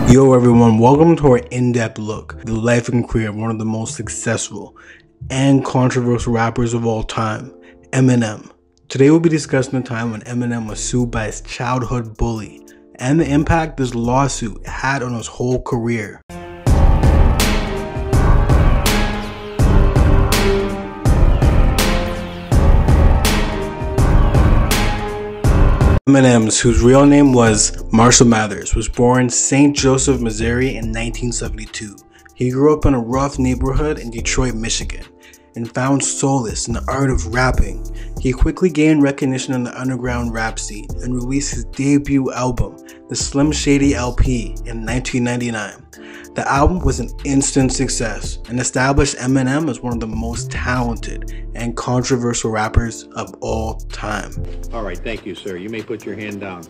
Yo everyone, welcome to our in-depth look at the life and career of one of the most successful and controversial rappers of all time, Eminem. Today we'll be discussing the time when Eminem was sued by his childhood bully and the impact this lawsuit had on his whole career. Eminem, whose real name was Marshall Mathers, was born in St. Joseph, Missouri in 1972. He grew up in a rough neighborhood in Detroit, Michigan, and found solace in the art of rapping. He quickly gained recognition in the underground rap scene and released his debut album, the Slim Shady LP, in 1999. The album was an instant success and established Eminem as one of the most talented and controversial rappers of all time. All right, thank you, sir. You may put your hand down.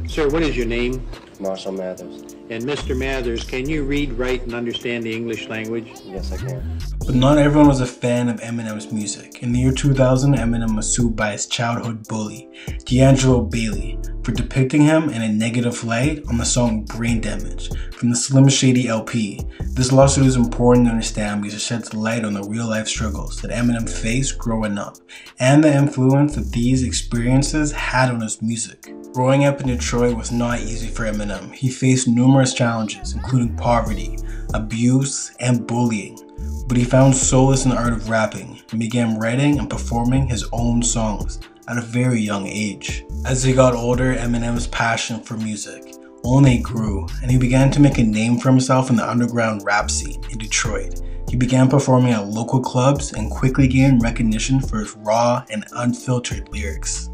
Sir, what is your name? Marshall Mathers. And Mr. Mathers, can you read, write, and understand the English language? Yes, I can. But not everyone was a fan of Eminem's music. In the year 2000, Eminem was sued by his childhood bully, D'Angelo Bailey, for depicting him in a negative light on the song Brain Damage from the Slim Shady LP. This lawsuit is important to understand because it sheds light on the real-life struggles that Eminem faced growing up and the influence that these experiences had on his music. Growing up in Detroit was not easy for Eminem. He faced numerous challenges, including poverty, abuse, and bullying. But he found solace in the art of rapping and began writing and performing his own songs at a very young age. As he got older, Eminem's passion for music only grew, and he began to make a name for himself in the underground rap scene in Detroit. He began performing at local clubs and quickly gained recognition for his raw and unfiltered lyrics.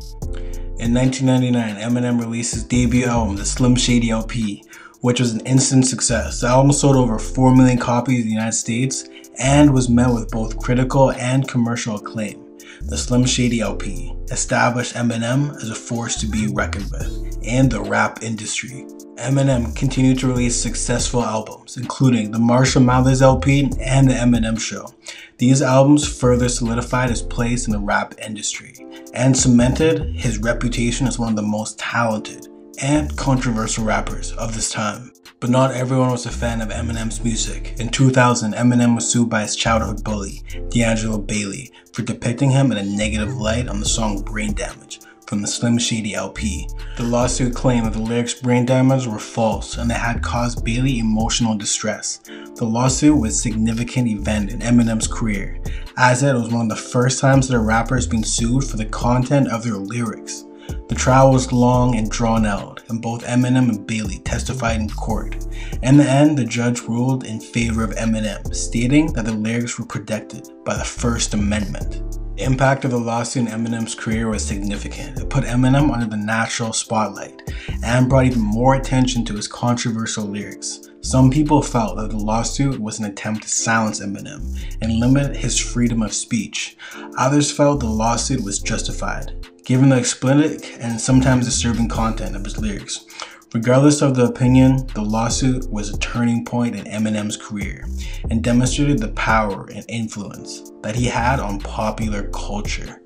In 1999, Eminem released his debut album, the Slim Shady LP, which was an instant success. The album sold over 4 million copies in the United States and was met with both critical and commercial acclaim. The Slim Shady LP established Eminem as a force to be reckoned with in the rap industry. Eminem continued to release successful albums, including the Marshall Mathers LP and the Eminem Show. These albums further solidified his place in the rap industry and cemented his reputation as one of the most talented and controversial rappers of this time. But not everyone was a fan of Eminem's music. In 2000, Eminem was sued by his childhood bully, D'Angelo Bailey, for depicting him in a negative light on the song Brain Damage from the Slim Shady LP. The lawsuit claimed that the lyrics Brain Damage were false and they had caused Bailey emotional distress. The lawsuit was a significant event in Eminem's career, as it was one of the first times that a rapper has been sued for the content of their lyrics. The trial was long and drawn out, and both Eminem and Bailey testified in court. In the end, the judge ruled in favor of Eminem, stating that the lyrics were protected by the First Amendment. The impact of the lawsuit in Eminem's career was significant. It put Eminem under the national spotlight and brought even more attention to his controversial lyrics. Some people felt that the lawsuit was an attempt to silence Eminem and limit his freedom of speech. Others felt the lawsuit was justified, given the explicit and sometimes disturbing content of his lyrics. Regardless of the opinion, the lawsuit was a turning point in Eminem's career and demonstrated the power and influence that he had on popular culture.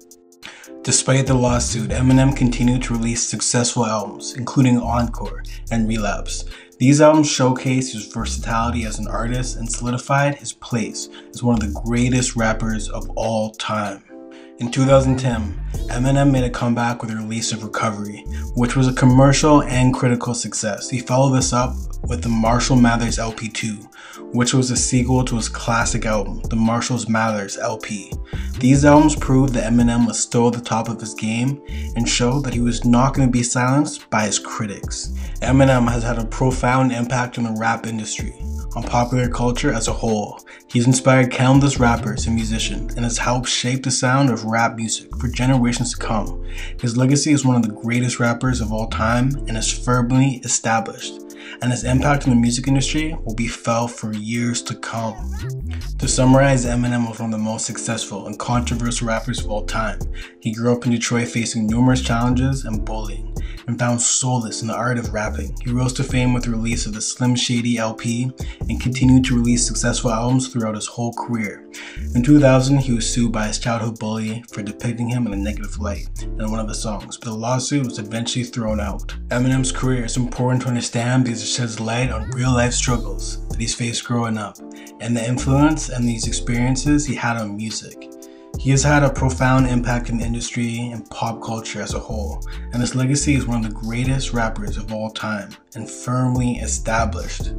Despite the lawsuit, Eminem continued to release successful albums, including Encore and Relapse. These albums showcased his versatility as an artist and solidified his place as one of the greatest rappers of all time. In 2010, Eminem made a comeback with the release of Recovery, which was a commercial and critical success. He followed this up with the Marshall Mathers LP2, which was a sequel to his classic album, the Marshall Mathers LP. These albums proved that Eminem was still at the top of his game and showed that he was not going to be silenced by his critics. Eminem has had a profound impact on the rap industry, on popular culture as a whole. He's inspired countless rappers and musicians and has helped shape the sound of rap music for generations to come. His legacy as one of the greatest rappers of all time and is firmly established, and his impact on the music industry will be felt for years to come. To summarize, Eminem was one of the most successful and controversial rappers of all time. He grew up in Detroit facing numerous challenges and bullying, and found solace in the art of rapping. He rose to fame with the release of the Slim Shady LP and continued to release successful albums throughout his whole career. In 2000, he was sued by his childhood bully for depicting him in a negative light in one of the songs, but the lawsuit was eventually thrown out. Eminem's career is important to understand because it sheds light on real-life struggles that he's faced growing up, and the influence and these experiences he had on music. He has had a profound impact in the industry and pop culture as a whole, and his legacy is one of the greatest rappers of all time and firmly established.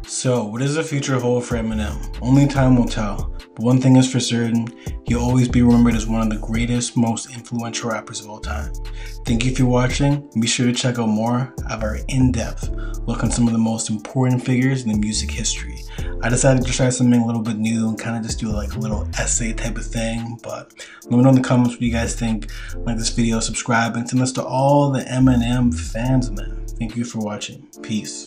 So, what does the future hold for Eminem? Only time will tell, but one thing is for certain, he'll always be remembered as one of the greatest, most influential rappers of all time. Thank you for watching, and be sure to check out more of our in-depth look on some of the most important figures in the music history. I decided to try something a little bit new and kind of just do like a little essay type of thing, but let me know in the comments what you guys think. Like this video, subscribe, and send this to all the Eminem fans, man. Thank you for watching. Peace.